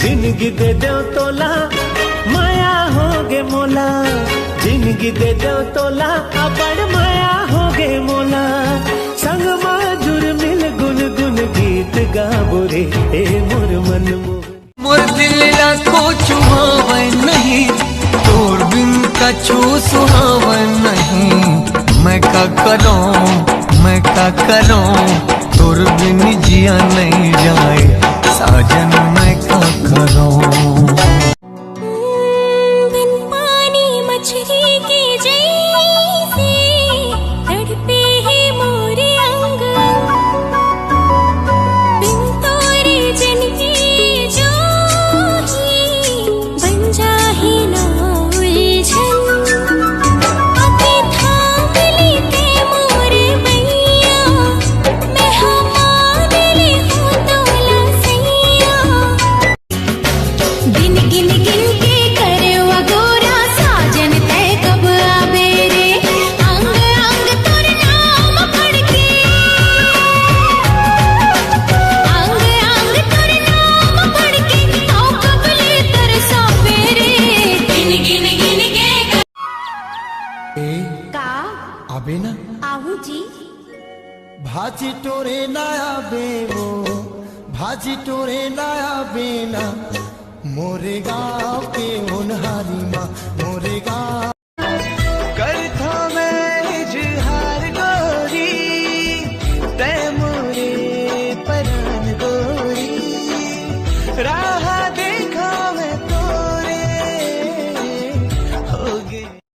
जिंदगी दे दो तोला माया होगे मोला, जिंदगी दे दो तोला बड़ माया होगे मोला। संग माजुर मिल गुन गुन गीत गाबो रे ए मोर मन मोर दिल लाखो चुहावन नहीं, तोर बिन कछु सुहावन नहीं। मैं का करूं तोर बिन जिया नहीं जाए साजन, मैं का करूं। बिन पानी मछली के जैसे तड़पे है मोरे अंग, बिन तोरे जिनकी जो ही बन जाही ना उलझन। अभी थाम लेते मोरे मैया, मैं हमारे लिए हूँ तोला सैया। गिन गिन गिन के करे वगोरा साजन तय कब आबे रे, अंग अंग तोर नाम पढ़ के, अंग अंग तोर नाम पढ़ के आओ कबले तरसा पेरे। गिन गिन गिन के का आबे ना आहू जी। भाजी टोरे ना आबे वो, भाजी टोरे ना आबे ना। मोरे गाँव के होनहारी माँ, मोरे गाँव